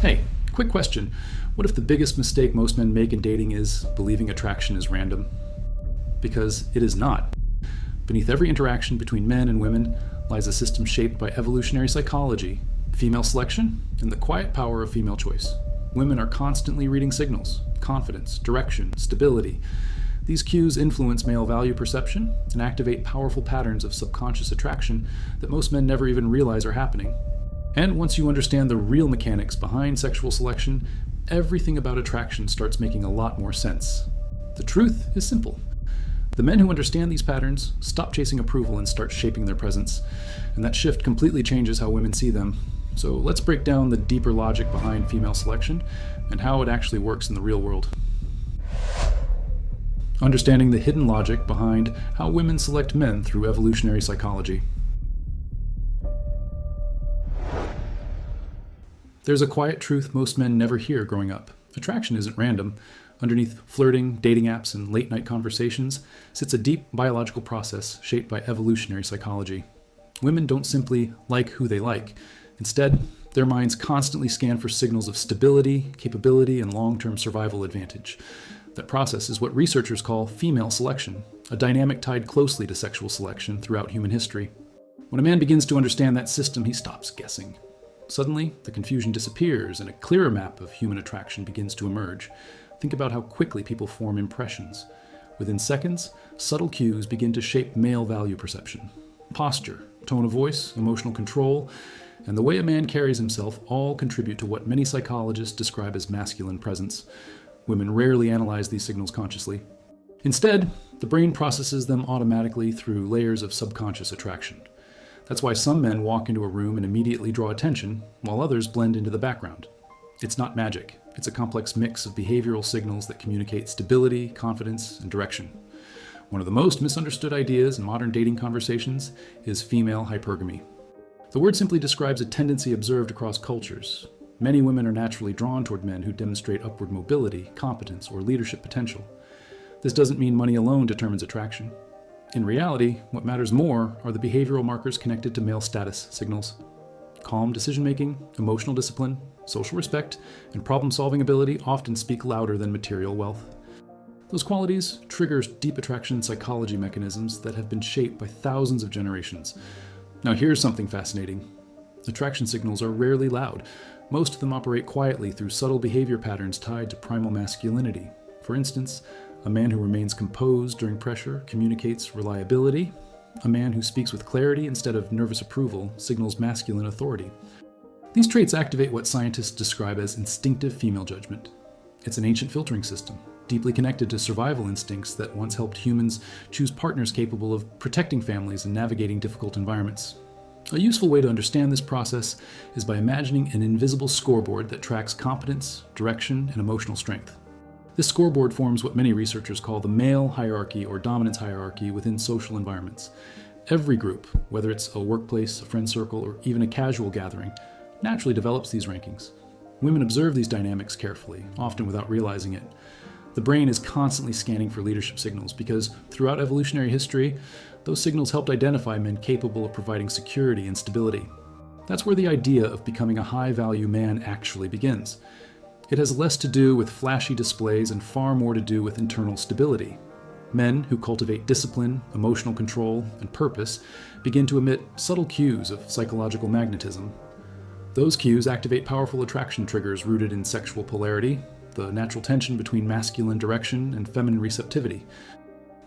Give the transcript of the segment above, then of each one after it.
Hey, quick question. What if the biggest mistake most men make in dating is believing attraction is random? Because it is not. Beneath every interaction between men and women lies a system shaped by evolutionary psychology, female selection, and the quiet power of female choice. Women are constantly reading signals, confidence, direction, stability. These cues influence male value perception and activate powerful patterns of subconscious attraction that most men never even realize are happening. And once you understand the real mechanics behind sexual selection, everything about attraction starts making a lot more sense. The truth is simple. The men who understand these patterns stop chasing approval and start shaping their presence, and that shift completely changes how women see them. So let's break down the deeper logic behind female selection and how it actually works in the real world. Understanding the hidden logic behind how women select men through evolutionary psychology. There's a quiet truth most men never hear growing up. Attraction isn't random. Underneath flirting, dating apps, and late-night conversations sits a deep biological process shaped by evolutionary psychology. Women don't simply like who they like. Instead, their minds constantly scan for signals of stability, capability, and long-term survival advantage. That process is what researchers call female selection, a dynamic tied closely to sexual selection throughout human history. When a man begins to understand that system, he stops guessing. Suddenly, the confusion disappears and a clearer map of human attraction begins to emerge. Think about how quickly people form impressions. Within seconds, subtle cues begin to shape male value perception. Posture, tone of voice, emotional control, and the way a man carries himself all contribute to what many psychologists describe as masculine presence. Women rarely analyze these signals consciously. Instead, the brain processes them automatically through layers of subconscious attraction. That's why some men walk into a room and immediately draw attention, while others blend into the background. It's not magic. It's a complex mix of behavioral signals that communicate stability, confidence, and direction. One of the most misunderstood ideas in modern dating conversations is female hypergamy. The word simply describes a tendency observed across cultures. Many women are naturally drawn toward men who demonstrate upward mobility, competence, or leadership potential. This doesn't mean money alone determines attraction. In reality, what matters more are the behavioral markers connected to male status signals. Calm decision-making, emotional discipline, social respect, and problem-solving ability often speak louder than material wealth. Those qualities trigger deep attraction psychology mechanisms that have been shaped by thousands of generations. Now here's something fascinating. Attraction signals are rarely loud. Most of them operate quietly through subtle behavior patterns tied to primal masculinity. For instance, a man who remains composed during pressure communicates reliability. A man who speaks with clarity instead of nervous approval signals masculine authority. These traits activate what scientists describe as instinctive female judgment. It's an ancient filtering system, deeply connected to survival instincts that once helped humans choose partners capable of protecting families and navigating difficult environments. A useful way to understand this process is by imagining an invisible scoreboard that tracks competence, direction, and emotional strength. This scoreboard forms what many researchers call the male hierarchy or dominance hierarchy within social environments. Every group, whether it's a workplace, a friend circle, or even a casual gathering, naturally develops these rankings. Women observe these dynamics carefully, often without realizing it. The brain is constantly scanning for leadership signals because throughout evolutionary history, those signals helped identify men capable of providing security and stability. That's where the idea of becoming a high-value man actually begins. It has less to do with flashy displays and far more to do with internal stability. Men who cultivate discipline, emotional control, and purpose begin to emit subtle cues of psychological magnetism. Those cues activate powerful attraction triggers rooted in sexual polarity, the natural tension between masculine direction and feminine receptivity.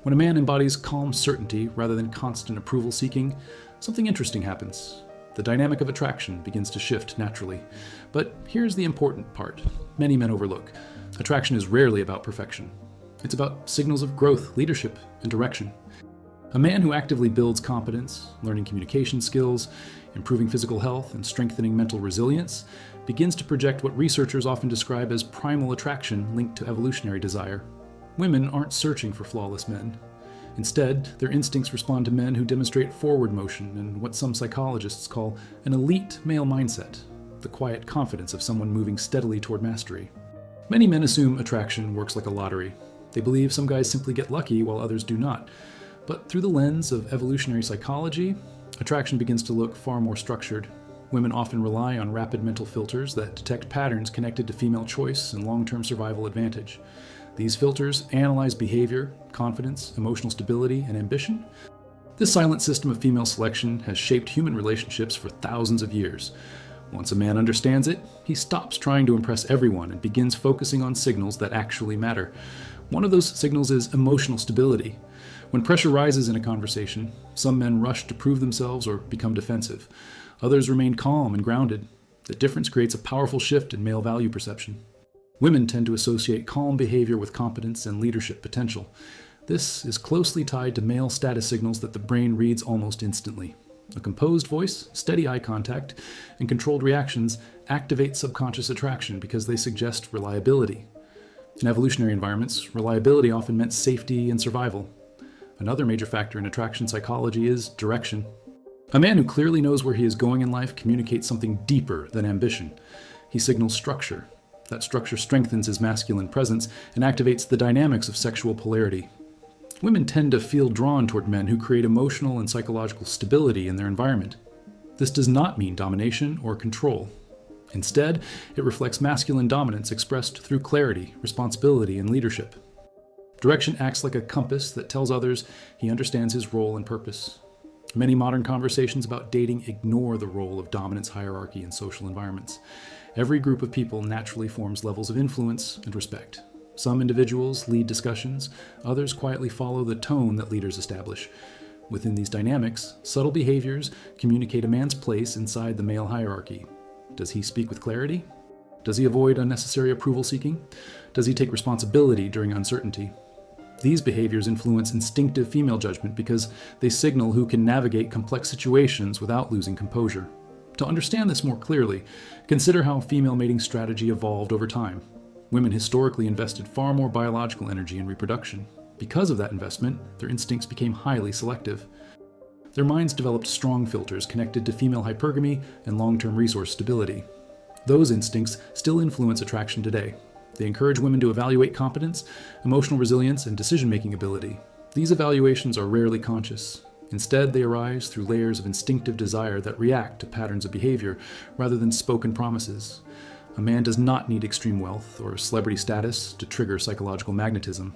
When a man embodies calm certainty rather than constant approval seeking, something interesting happens. The dynamic of attraction begins to shift naturally. But here's the important part many men overlook. Attraction is rarely about perfection. It's about signals of growth, leadership, and direction. A man who actively builds competence, learning communication skills, improving physical health, and strengthening mental resilience begins to project what researchers often describe as primal attraction linked to evolutionary desire. Women aren't searching for flawless men. Instead, their instincts respond to men who demonstrate forward motion and what some psychologists call an elite male mindset, the quiet confidence of someone moving steadily toward mastery. Many men assume attraction works like a lottery. They believe some guys simply get lucky while others do not. But through the lens of evolutionary psychology, attraction begins to look far more structured. Women often rely on rapid mental filters that detect patterns connected to female choice and long-term survival advantage. These filters analyze behavior, confidence, emotional stability, and ambition. This silent system of female selection has shaped human relationships for thousands of years. Once a man understands it, he stops trying to impress everyone and begins focusing on signals that actually matter. One of those signals is emotional stability. When pressure rises in a conversation, some men rush to prove themselves or become defensive. Others remain calm and grounded. The difference creates a powerful shift in male value perception. Women tend to associate calm behavior with competence and leadership potential. This is closely tied to male status signals that the brain reads almost instantly. A composed voice, steady eye contact, and controlled reactions activate subconscious attraction because they suggest reliability. In evolutionary environments, reliability often meant safety and survival. Another major factor in attraction psychology is direction. A man who clearly knows where he is going in life communicates something deeper than ambition. He signals structure. That structure strengthens his masculine presence and activates the dynamics of sexual polarity. Women tend to feel drawn toward men who create emotional and psychological stability in their environment. This does not mean domination or control. Instead, it reflects masculine dominance expressed through clarity, responsibility, and leadership. Direction acts like a compass that tells others he understands his role and purpose. Many modern conversations about dating ignore the role of dominance hierarchy in social environments. Every group of people naturally forms levels of influence and respect. Some individuals lead discussions, others quietly follow the tone that leaders establish. Within these dynamics, subtle behaviors communicate a man's place inside the male hierarchy. Does he speak with clarity? Does he avoid unnecessary approval seeking? Does he take responsibility during uncertainty? These behaviors influence instinctive female judgment because they signal who can navigate complex situations without losing composure. To understand this more clearly, consider how female mating strategy evolved over time. Women historically invested far more biological energy in reproduction. Because of that investment, their instincts became highly selective. Their minds developed strong filters connected to female hypergamy and long-term resource stability. Those instincts still influence attraction today. They encourage women to evaluate competence, emotional resilience, and decision-making ability. These evaluations are rarely conscious. Instead, they arise through layers of instinctive desire that react to patterns of behavior rather than spoken promises. A man does not need extreme wealth or celebrity status to trigger psychological magnetism.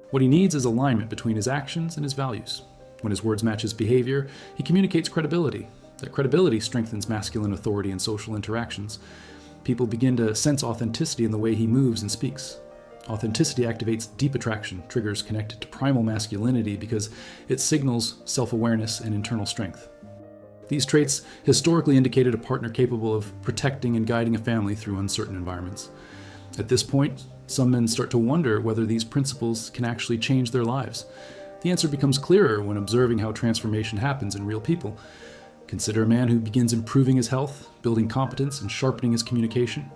What he needs is alignment between his actions and his values. When his words match his behavior, he communicates credibility. That credibility strengthens masculine authority in social interactions. People begin to sense authenticity in the way he moves and speaks. Authenticity activates deep attraction, triggers connected to primal masculinity because it signals self-awareness and internal strength. These traits historically indicated a partner capable of protecting and guiding a family through uncertain environments. At this point, some men start to wonder whether these principles can actually change their lives. The answer becomes clearer when observing how transformation happens in real people. Consider a man who begins improving his health, building competence, and sharpening his communication.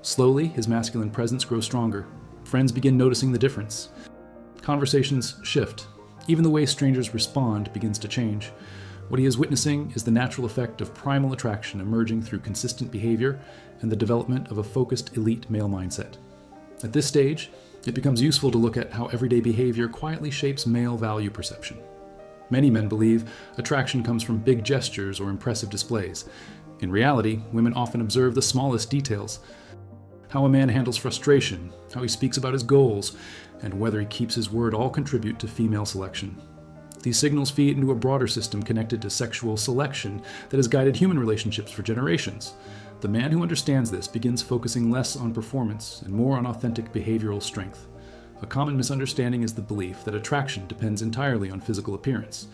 Slowly, his masculine presence grows stronger. Friends begin noticing the difference. Conversations shift. Even the way strangers respond begins to change. What he is witnessing is the natural effect of primal attraction emerging through consistent behavior and the development of a focused elite male mindset. At this stage, it becomes useful to look at how everyday behavior quietly shapes male value perception. Many men believe attraction comes from big gestures or impressive displays. In reality, women often observe the smallest details. How a man handles frustration, how he speaks about his goals, and whether he keeps his word all contribute to female selection. These signals feed into a broader system connected to sexual selection that has guided human relationships for generations. The man who understands this begins focusing less on performance and more on authentic behavioral strength. A common misunderstanding is the belief that attraction depends entirely on physical appearance.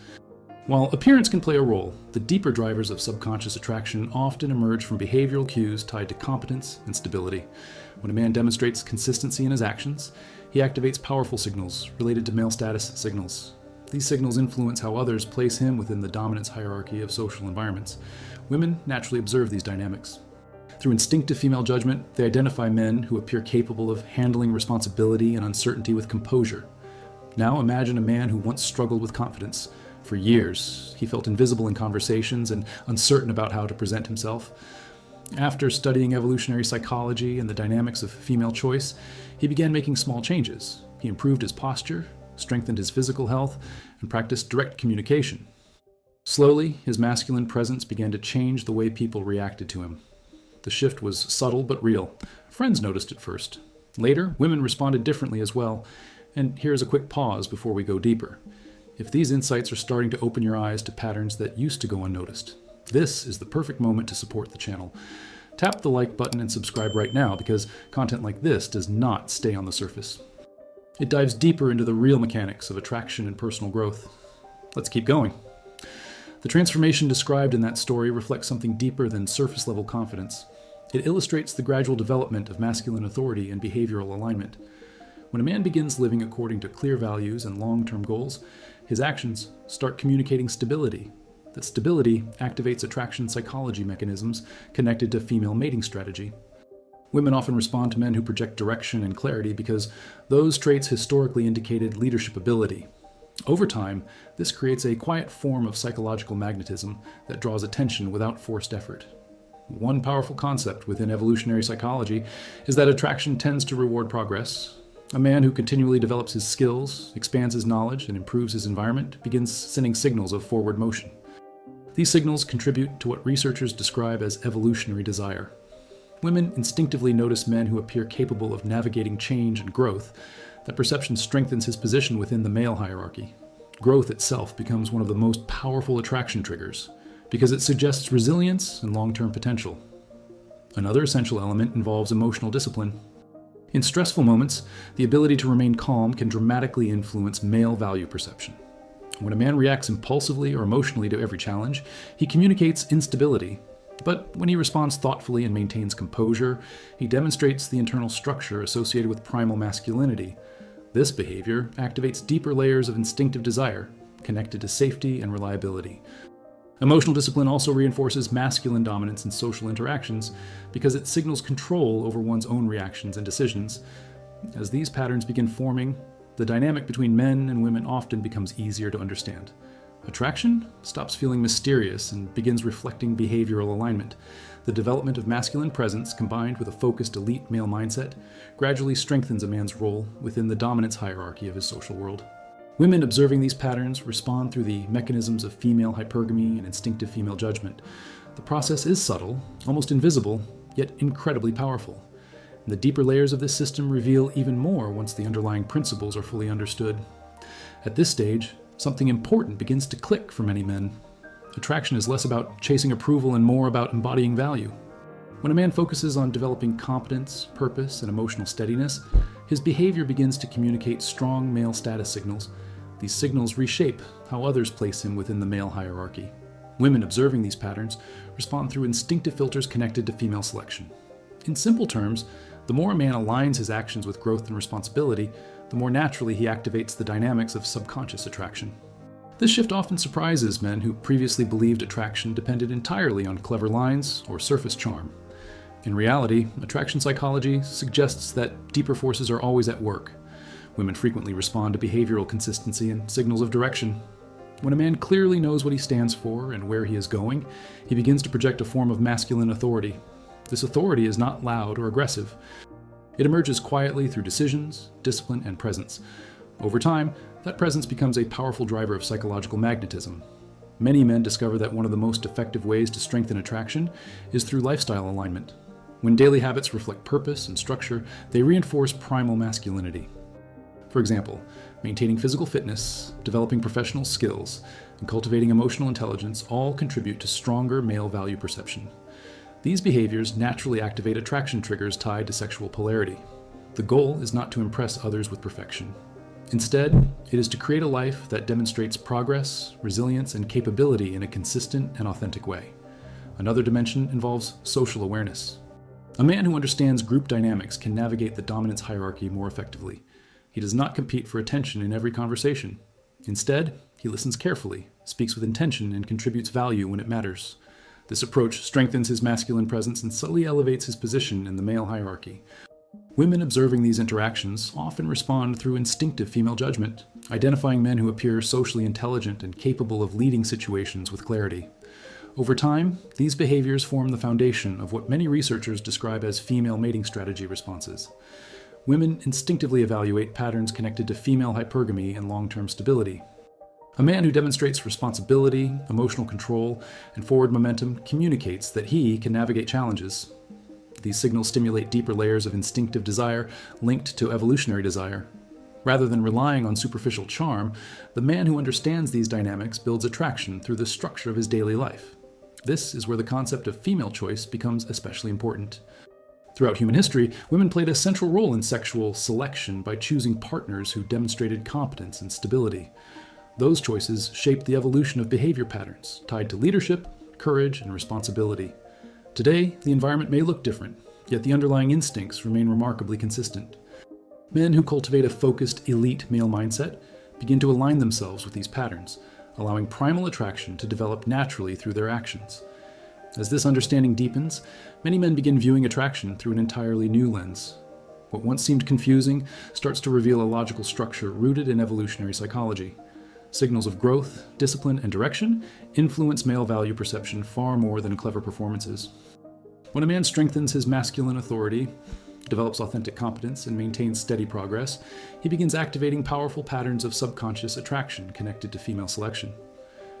While appearance can play a role, the deeper drivers of subconscious attraction often emerge from behavioral cues tied to competence and stability. When a man demonstrates consistency in his actions, he activates powerful signals related to male status signals. These signals influence how others place him within the dominance hierarchy of social environments. Women naturally observe these dynamics. Through instinctive female judgment, they identify men who appear capable of handling responsibility and uncertainty with composure. Now imagine a man who once struggled with confidence. For years, he felt invisible in conversations and uncertain about how to present himself. After studying evolutionary psychology and the dynamics of female choice, he began making small changes. He improved his posture, strengthened his physical health, and practiced direct communication. Slowly, his masculine presence began to change the way people reacted to him. The shift was subtle but real. Friends noticed it first. Later, women responded differently as well. And here's a quick pause before we go deeper. If these insights are starting to open your eyes to patterns that used to go unnoticed, this is the perfect moment to support the channel. Tap the like button and subscribe right now, because content like this does not stay on the surface. It dives deeper into the real mechanics of attraction and personal growth. Let's keep going. The transformation described in that story reflects something deeper than surface-level confidence. It illustrates the gradual development of masculine authority and behavioral alignment. When a man begins living according to clear values and long-term goals, his actions start communicating stability. That stability activates attraction psychology mechanisms connected to female mating strategy. Women often respond to men who project direction and clarity because those traits historically indicated leadership ability. Over time, this creates a quiet form of psychological magnetism that draws attention without forced effort. One powerful concept within evolutionary psychology is that attraction tends to reward progress. A man who continually develops his skills, expands his knowledge, and improves his environment begins sending signals of forward motion. These signals contribute to what researchers describe as evolutionary desire. Women instinctively notice men who appear capable of navigating change and growth. That perception strengthens his position within the male hierarchy. Growth itself becomes one of the most powerful attraction triggers because it suggests resilience and long-term potential. Another essential element involves emotional discipline. In stressful moments, the ability to remain calm can dramatically influence male value perception. When a man reacts impulsively or emotionally to every challenge, he communicates instability. But when he responds thoughtfully and maintains composure, he demonstrates the internal structure associated with primal masculinity. This behavior activates deeper layers of instinctive desire, connected to safety and reliability. Emotional discipline also reinforces masculine dominance in social interactions because it signals control over one's own reactions and decisions. As these patterns begin forming, the dynamic between men and women often becomes easier to understand. Attraction stops feeling mysterious and begins reflecting behavioral alignment. The development of masculine presence combined with a focused elite male mindset gradually strengthens a man's role within the dominance hierarchy of his social world. Women observing these patterns respond through the mechanisms of female hypergamy and instinctive female judgment. The process is subtle, almost invisible, yet incredibly powerful. And the deeper layers of this system reveal even more once the underlying principles are fully understood. At this stage, something important begins to click for many men. Attraction is less about chasing approval and more about embodying value. When a man focuses on developing competence, purpose, and emotional steadiness, his behavior begins to communicate strong male status signals. These signals reshape how others place him within the male hierarchy. Women observing these patterns respond through instinctive filters connected to female selection. In simple terms, the more a man aligns his actions with growth and responsibility, the more naturally he activates the dynamics of subconscious attraction. This shift often surprises men who previously believed attraction depended entirely on clever lines or surface charm. In reality, attraction psychology suggests that deeper forces are always at work. Women frequently respond to behavioral consistency and signals of direction. When a man clearly knows what he stands for and where he is going, he begins to project a form of masculine authority. This authority is not loud or aggressive. It emerges quietly through decisions, discipline, and presence. Over time, that presence becomes a powerful driver of psychological magnetism. Many men discover that one of the most effective ways to strengthen attraction is through lifestyle alignment. When daily habits reflect purpose and structure, they reinforce primal masculinity. For example, maintaining physical fitness, developing professional skills, and cultivating emotional intelligence all contribute to stronger male value perception. These behaviors naturally activate attraction triggers tied to sexual polarity. The goal is not to impress others with perfection. Instead, it is to create a life that demonstrates progress, resilience, and capability in a consistent and authentic way. Another dimension involves social awareness. A man who understands group dynamics can navigate the dominance hierarchy more effectively. He does not compete for attention in every conversation. Instead, he listens carefully, speaks with intention, and contributes value when it matters. This approach strengthens his masculine presence and subtly elevates his position in the male hierarchy. Women observing these interactions often respond through instinctive female judgment, identifying men who appear socially intelligent and capable of leading situations with clarity. Over time, these behaviors form the foundation of what many researchers describe as female mating strategy responses. Women instinctively evaluate patterns connected to female hypergamy and long-term stability. A man who demonstrates responsibility, emotional control, and forward momentum communicates that he can navigate challenges. These signals stimulate deeper layers of instinctive desire linked to evolutionary desire. Rather than relying on superficial charm, the man who understands these dynamics builds attraction through the structure of his daily life. This is where the concept of female choice becomes especially important. Throughout human history, women played a central role in sexual selection by choosing partners who demonstrated competence and stability. Those choices shaped the evolution of behavior patterns tied to leadership, courage, and responsibility. Today, the environment may look different, yet the underlying instincts remain remarkably consistent. Men who cultivate a focused, elite male mindset begin to align themselves with these patterns, allowing primal attraction to develop naturally through their actions. As this understanding deepens, many men begin viewing attraction through an entirely new lens. What once seemed confusing starts to reveal a logical structure rooted in evolutionary psychology. Signals of growth, discipline, and direction influence male value perception far more than clever performances. When a man strengthens his masculine authority, develops authentic competence, and maintains steady progress, he begins activating powerful patterns of subconscious attraction connected to female selection.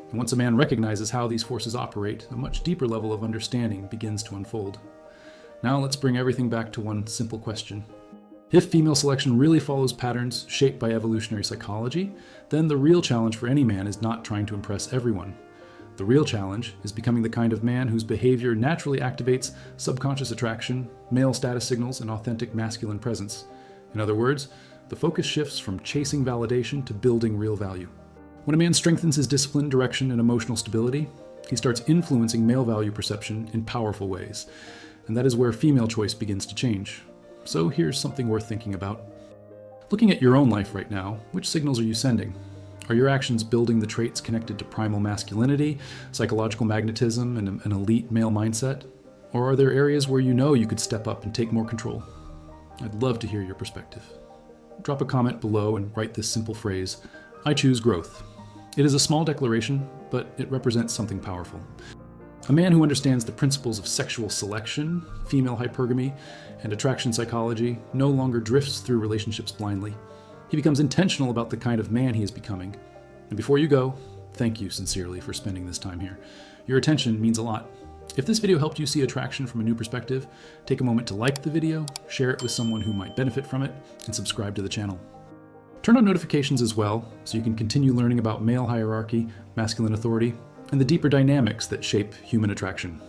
And once a man recognizes how these forces operate, a much deeper level of understanding begins to unfold. Now let's bring everything back to one simple question. If female selection really follows patterns shaped by evolutionary psychology, then the real challenge for any man is not trying to impress everyone. The real challenge is becoming the kind of man whose behavior naturally activates subconscious attraction, male status signals, and authentic masculine presence. In other words, the focus shifts from chasing validation to building real value. When a man strengthens his discipline, direction, and emotional stability, he starts influencing male value perception in powerful ways. And that is where female choice begins to change. So here's something worth thinking about. Looking at your own life right now, which signals are you sending? Are your actions building the traits connected to primal masculinity, psychological magnetism, and an elite male mindset? Or are there areas where you know you could step up and take more control? I'd love to hear your perspective. Drop a comment below and write this simple phrase: I choose growth. It is a small declaration, but it represents something powerful. A man who understands the principles of sexual selection, female hypergamy, and attraction psychology no longer drifts through relationships blindly. He becomes intentional about the kind of man he is becoming. And before you go, thank you sincerely for spending this time here. Your attention means a lot. If this video helped you see attraction from a new perspective, take a moment to like the video, share it with someone who might benefit from it, and subscribe to the channel. Turn on notifications as well, so you can continue learning about male hierarchy, masculine authority, and the deeper dynamics that shape human attraction.